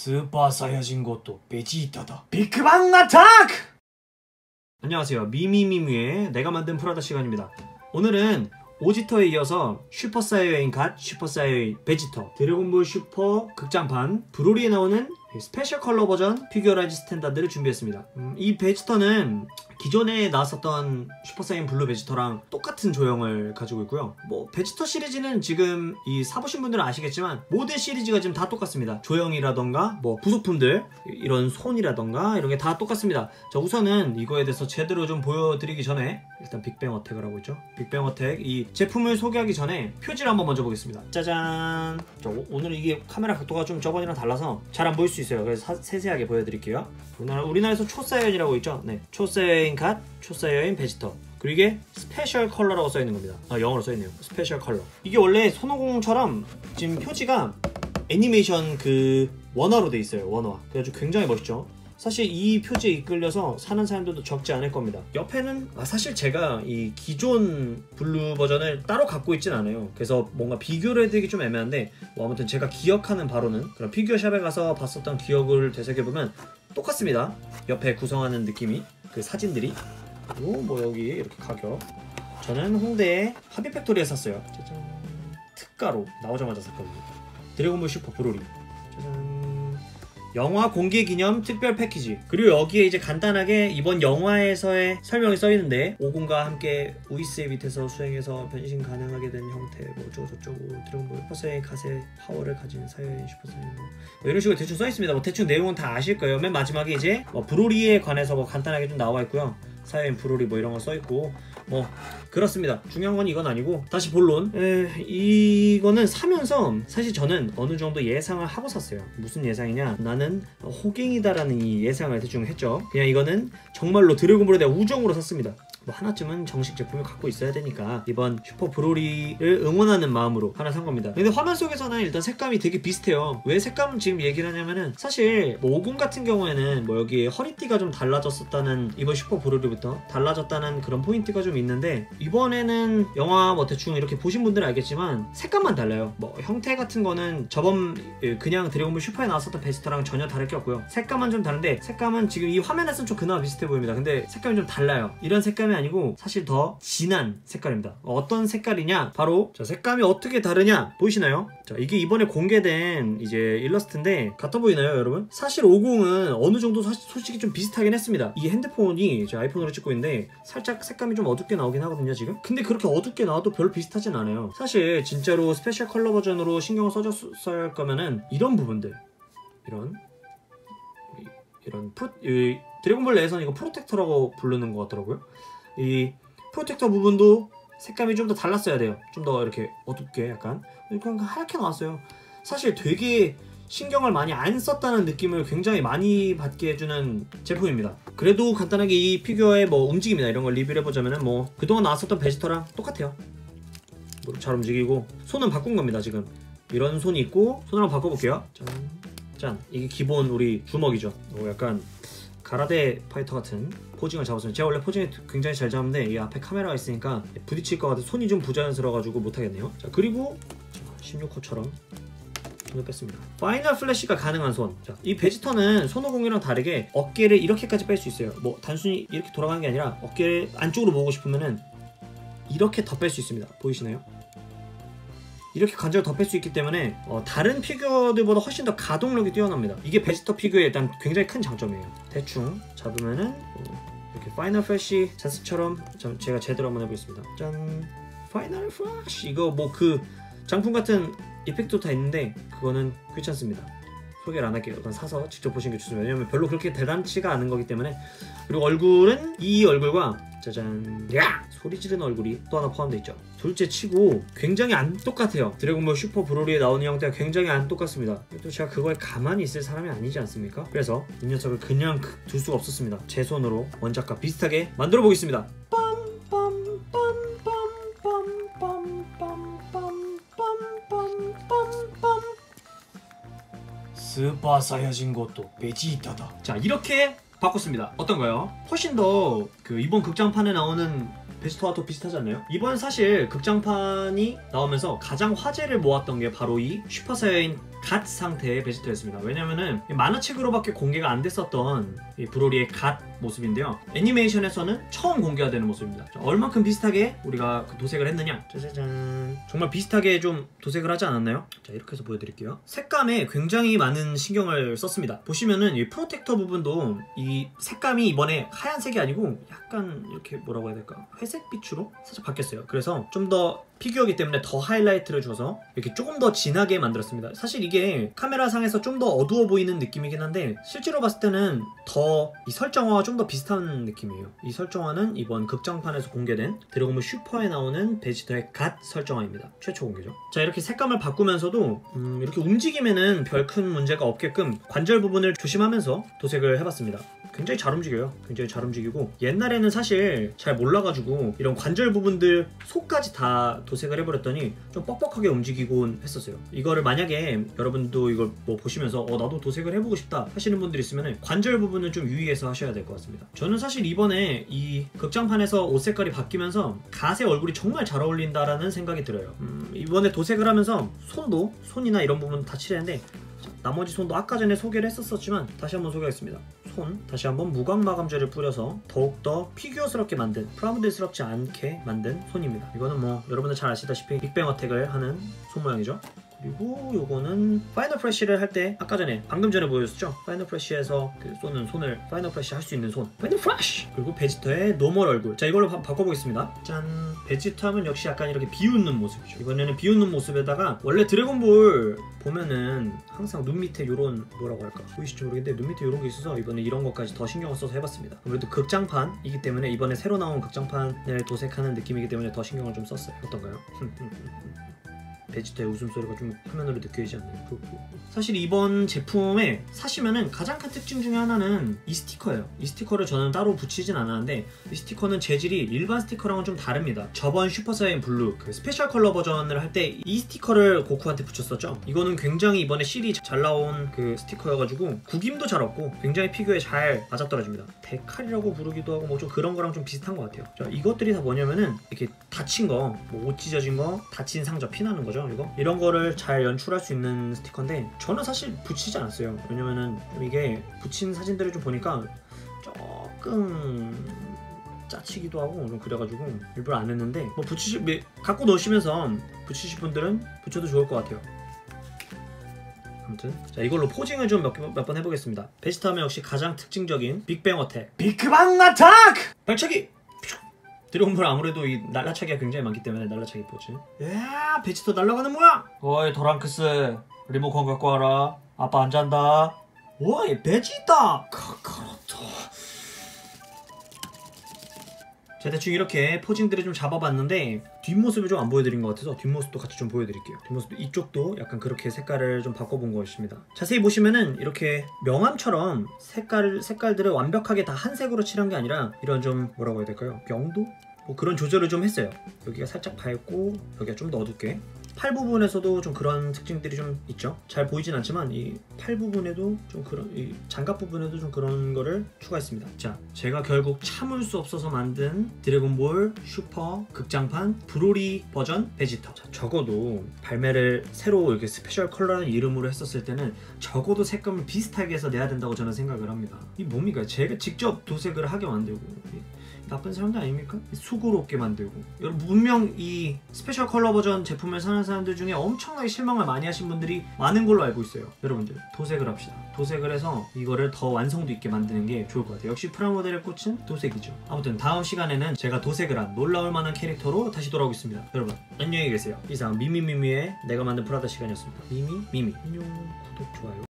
스ーパーサイヤ人 ベジータだ. 빅방 아타크! 안녕하세요. 미미미미의 내가 만든 프라다 시간입니다. 오늘은 오지터에 이어서 슈퍼사이어인 갓, 슈퍼사이어인 베지터, 드래곤볼 슈퍼 극장판, 브로리에 나오는 스페셜 컬러 버전 피규어라이즈 스탠다드를 준비했습니다. 이 베지터는 기존에 나왔었던 슈퍼사이언 블루 베지터랑 똑같은 조형을 가지고 있고요. 뭐 베지터 시리즈는 지금 이 사보신 분들은 아시겠지만 모든 시리즈가 지금 다 똑같습니다. 조형이라던가 뭐 부속품들, 이런 손이라던가 이런 게 다 똑같습니다. 자, 우선은 이거에 대해서 제대로 좀 보여드리기 전에 일단 빅뱅 어택을 하고 있죠. 빅뱅 어택, 이 제품을 소개하기 전에 표지를 한번 먼저 보겠습니다. 짜잔! 자, 오늘 이게 카메라 각도가 좀 저번이랑 달라서 잘 안 보일 수 있어요. 그래서 세세하게 보여드릴게요. 우리나라에서 초사이언이라고 있죠. 네, 초사이언 갓, 초사이언 베지터. 그리고 이게 스페셜 컬러라고 써있는 겁니다. 아, 영어로 써있네요. 스페셜 컬러. 이게 원래 손오공처럼 지금 표지가 애니메이션 그 원화로 돼 있어요. 원화. 그래가지고 굉장히 멋있죠. 사실 이 표지에 이끌려서 사는 사람들도 적지 않을 겁니다. 옆에는 사실 제가 이 기존 블루 버전을 따로 갖고 있진 않아요. 그래서 뭔가 비교를 해드리기 좀 애매한데 뭐 아무튼 제가 기억하는 바로는 그런 피규어샵에 가서 봤었던 기억을 되새겨보면 똑같습니다. 옆에 구성하는 느낌이, 그 사진들이. 그리고 뭐 여기 이렇게 가격, 저는 홍대의 하비팩토리에 샀어요. 짜잔. 특가로 나오자마자 샀거든요. 드래곤볼 슈퍼 브로리. 짜잔. 영화 공개 기념 특별 패키지. 그리고 여기에 이제 간단하게 이번 영화에서의 설명이 써있는데, 오공과 함께 우이스의 밑에서 수행해서 변신 가능하게 된 형태, 뭐 어쩌고저쩌고, 드래곤볼 슈퍼사이의 가세 파워를 가진 사이어인 슈퍼사이언, 뭐 이런 식으로 대충 써있습니다. 뭐 대충 내용은 다 아실 거예요. 맨 마지막에 이제 뭐 브로리에 관해서 뭐 간단하게 좀 나와있고요. 사이어인 브로리 뭐 이런 거 써있고, 뭐 그렇습니다. 중요한 건 이건 아니고, 다시 본론. 이거는 사면서 사실 저는 어느 정도 예상을 하고 샀어요. 무슨 예상이냐, 나는 호갱이다라는 이 예상을 대충 했죠. 그냥 이거는 정말로 드래곤볼에 대한 우정으로 샀습니다. 뭐 하나쯤은 정식 제품을 갖고 있어야 되니까 이번 슈퍼 브로리를 응원하는 마음으로 하나 산 겁니다. 근데 화면 속에서는 일단 색감이 되게 비슷해요. 왜 색감 지금 얘기를 하냐면은, 사실 뭐 오공 같은 경우에는 뭐 여기 허리띠가 좀 달라졌었다는, 이번 슈퍼 브로리부터 달라졌다는 그런 포인트가 좀 있는데, 이번에는 영화 뭐 대충 이렇게 보신 분들은 알겠지만 색감만 달라요. 뭐 형태 같은 거는 저번 그냥 드래곤볼 슈퍼에 나왔었던 베지터랑 전혀 다를 게 없고요. 색감만 좀 다른데, 색감은 지금 이 화면에서는 좀 그나마 비슷해 보입니다. 근데 색감이 좀 달라요. 이런 색감이 아니고 사실 더 진한 색깔입니다. 어떤 색깔이냐, 바로 자, 색감이 어떻게 다르냐 보이시나요? 자, 이게 이번에 공개된 이제 일러스트인데 같아 보이나요, 여러분? 사실 50은 어느 정도 솔직히 좀 비슷하긴 했습니다. 이 핸드폰이 제 아이폰으로 찍고 있는데 살짝 색감이 좀 어둡게 나오긴 하거든요, 지금. 근데 그렇게 어둡게 나와도 별로 비슷하진 않아요. 사실 진짜로 스페셜 컬러 버전으로 신경을 써줬어야 할 거면은 이런 부분들, 이런 드래곤볼 내에서는 이거 프로텍터라고 부르는 것 같더라고요. 이 프로텍터 부분도 색감이 좀 더 달랐어야 돼요. 좀 더 이렇게 어둡게, 약간 하얗게 나왔어요. 사실 되게 신경을 많이 안 썼다는 느낌을 굉장히 많이 받게 해주는 제품입니다. 그래도 간단하게 이 피규어의 뭐 움직임이나 이런 걸 리뷰를 해보자면은, 뭐 그동안 나왔었던 베지터랑 똑같아요. 잘 움직이고, 손은 바꾼 겁니다. 지금 이런 손이 있고, 손을 한번 바꿔볼게요. 짠. 이게 기본 우리 주먹이죠. 약간 가라데 파이터 같은 포징을 잡았어요. 제가 원래 포징을 굉장히 잘 잡는데 이 앞에 카메라가 있으니까 부딪힐 것 같아서 손이 좀 부자연스러워가지고 못하겠네요. 자, 그리고 16호처럼 손을 뺐습니다. 파이널 플래시가 가능한 손. 자, 이 베지터는 손오공이랑 다르게 어깨를 이렇게까지 뺄 수 있어요. 뭐 단순히 이렇게 돌아가는 게 아니라 어깨를 안쪽으로 모으고 싶으면은 이렇게 더 뺄 수 있습니다. 보이시나요? 이렇게 관절을 더 뺄 수 있기 때문에 다른 피규어들보다 훨씬 더 가동력이 뛰어납니다. 이게 베지터 피규어의 일단 굉장히 큰 장점이에요. 대충 잡으면은 이렇게 파이널 플래시 자스처럼, 제가 제대로 한번 해보겠습니다. 짠! 파이널 플래시! 이거 뭐 그 장품 같은 이펙트도 다 있는데 그거는 귀찮습니다. 소개를 안 할게요. 그건 사서 직접 보시는 게 좋습니다. 왜냐면 별로 그렇게 대단치가 않은 거기 때문에. 그리고 얼굴은 이 얼굴과 짜잔, 야! 소리 지르는 얼굴이 또 하나 포함되어 있죠. 둘째 치고 굉장히 안 똑같아요. 드래곤볼 슈퍼 브로리에 나오는 형태가 굉장히 안 똑같습니다. 또 제가 그거에 가만히 있을 사람이 아니지 않습니까? 그래서 이 녀석을 그냥 둘 수가 없었습니다. 제 손으로 원작과 비슷하게 만들어 보겠습니다. 스ーパーサイヤ人 베지타다. 자, 이렇게 바꿨습니다. 어떤가요? 훨씬 더 이번 극장판에 나오는 베지터와 더 비슷하지 않나요? 이번 사실 극장판이 나오면서 가장 화제를 모았던 게 바로 이 슈퍼사이어인 갓 상태의 베지터였습니다. 왜냐면은 만화책으로밖에 공개가 안 됐었던 이 브로리의 갓 모습인데요. 애니메이션에서는 처음 공개가 되는 모습입니다. 자, 얼만큼 비슷하게 우리가 그 도색을 했느냐? 짜자잔. 정말 비슷하게 좀 도색을 하지 않았나요? 자, 이렇게 해서 보여드릴게요. 색감에 굉장히 많은 신경을 썼습니다. 보시면은 이 프로텍터 부분도 이 색감이 이번에 하얀색이 아니고 약간 이렇게 뭐라고 해야 될까? 회색 빛으로 살짝 바뀌었어요. 그래서 좀 더 피규어이기 때문에 더 하이라이트를 줘서 이렇게 조금 더 진하게 만들었습니다. 사실 이게 카메라 상에서 좀 더 어두워 보이는 느낌이긴 한데 실제로 봤을 때는 더 이 설정화와 좀 더 비슷한 느낌이에요. 이 설정화는 이번 극장판에서 공개된 드래곤볼 슈퍼에 나오는 베지터의 갓 설정화입니다. 최초 공개죠. 자, 이렇게 색감을 바꾸면서도 이렇게 움직임에는 별 큰 문제가 없게끔 관절 부분을 조심하면서 도색을 해봤습니다. 굉장히 잘 움직여요. 굉장히 잘 움직이고 옛날에는 사실 잘 몰라가지고 이런 관절 부분들 속까지 다 도색을 해버렸더니 좀 뻑뻑하게 움직이곤 했었어요. 이거를 만약에 여러분도 이걸 뭐 보시면서 나도 도색을 해보고 싶다 하시는 분들 있으면 관절 부분은 좀 유의해서 하셔야 될 것 같습니다. 저는 사실 이번에 이 극장판에서 옷 색깔이 바뀌면서 갓의 얼굴이 정말 잘 어울린다라는 생각이 들어요. 이번에 도색을 하면서 손이나 이런 부분 다 칠했는데 나머지 손도 아까 전에 소개를 했었지만 다시 한번 소개하겠습니다. 손 다시 한번 무광 마감제를 뿌려서 더욱더 피규어스럽게 만든, 프라모델스럽지 않게 만든 손입니다. 이거는 뭐 여러분들 잘 아시다시피 빅뱅 어택을 하는 손 모양이죠. 그리고 요거는 파이널 프레쉬를 할 때 아까 전에 방금 전에 보여줬죠. 파이널 프레쉬에서 그 쏘는 손을 파이널 프레쉬 할 수 있는 손 파이널 프레쉬. 그리고 베지터의 노멀 얼굴. 자, 이걸로 바꿔보겠습니다. 짠. 베지터 하면 역시 약간 이렇게 비웃는 모습이죠. 이번에는 비웃는 모습에다가 원래 드래곤볼 보면은 항상 눈 밑에 요런 뭐라고 할까 보이실지 모르겠는데 눈 밑에 요런 게 있어서 이번에 이런 것까지 더 신경을 써서 해봤습니다. 아무래도 극장판이기 때문에 이번에 새로 나온 극장판을 도색하는 느낌이기 때문에 더 신경을 좀 썼어요. 어떤가요? 베지터의 웃음소리가 좀 화면으로 느껴지지 않나요? 사실 이번 제품에 사시면은 가장 큰 특징 중에 하나는 이 스티커예요. 이 스티커를 저는 따로 붙이진 않았는데 이 스티커는 재질이 일반 스티커랑은 좀 다릅니다. 저번 슈퍼사이언 블루 그 스페셜 컬러 버전을 할 때 이 스티커를 고쿠한테 붙였었죠. 이거는 굉장히 이번에 실이 잘 나온 그 스티커여가지고 구김도 잘 없고 굉장히 피규어에 잘 맞아떨어집니다. 데칼이라고 부르기도 하고 뭐 좀 그런 거랑 좀 비슷한 것 같아요. 자, 이것들이 다 뭐냐면은 이렇게 다친 거, 뭐 옷 찢어진 거, 다친 상자 피나는 거죠. 이런 거를 잘 연출할 수 있는 스티커인데 저는 사실 붙이지 않았어요. 왜냐면은 이게 붙인 사진들을 좀 보니까 조금 짜치기도 하고 좀 그래가지고 일부러 안 했는데 뭐 갖고 노시면서 붙이실 분들은 붙여도 좋을 것 같아요. 아무튼 자, 이걸로 포징을 좀 몇 번 해보겠습니다. 베지터 하면 역시 가장 특징적인 빅뱅 어택 빅뱅 어택! 발차기! 드래곤볼 아무래도 이 날라차기가 굉장히 많기 때문에 날라차기 포즈. 야, 베지터 날아가는 모양! 어이 도랑크스 리모컨 갖고 와라. 아빠 안 잔다. 어이 베지터! 카카로토. 자, 대충 이렇게 포징들을 좀 잡아봤는데 뒷모습을 좀 안 보여드린 것 같아서 뒷모습도 같이 좀 보여드릴게요. 뒷모습도 이쪽도 약간 그렇게 색깔을 좀 바꿔본 것입니다. 자세히 보시면은 이렇게 명암처럼 색깔들을 완벽하게 다 한색으로 칠한 게 아니라 이런 좀 뭐라고 해야 될까요? 명도? 뭐 그런 조절을 좀 했어요. 여기가 살짝 밝고 여기가 좀 더 어둡게. 팔 부분에서도 좀 그런 특징들이 좀 있죠. 잘 보이진 않지만 이 팔 부분에도 좀 그런, 이 장갑 부분에도 좀 그런 거를 추가했습니다. 자, 제가 결국 참을 수 없어서 만든 드래곤볼 슈퍼 극장판 브로리 버전 베지터. 자, 적어도 발매를 새로 이렇게 스페셜 컬러라는 이름으로 했었을 때는 적어도 색감을 비슷하게 해서 내야 된다고 저는 생각을 합니다. 이 뭡니까? 제가 직접 도색을 하게 만들고 나쁜 사람들 아닙니까? 수고롭게 만들고. 여러분 분명 이 스페셜 컬러 버전 제품을 사는 사람들 중에 엄청나게 실망을 많이 하신 분들이 많은 걸로 알고 있어요. 여러분들 도색을 합시다. 도색을 해서 이거를 더 완성도 있게 만드는 게 좋을 것 같아요. 역시 프라모델의 꽃은 도색이죠. 아무튼 다음 시간에는 제가 도색을 한 놀라울 만한 캐릭터로 다시 돌아오겠습니다. 여러분 안녕히 계세요. 이상 미미미미의 내가 만든 프라다 시간이었습니다. 미미 안녕. 구독 좋아요.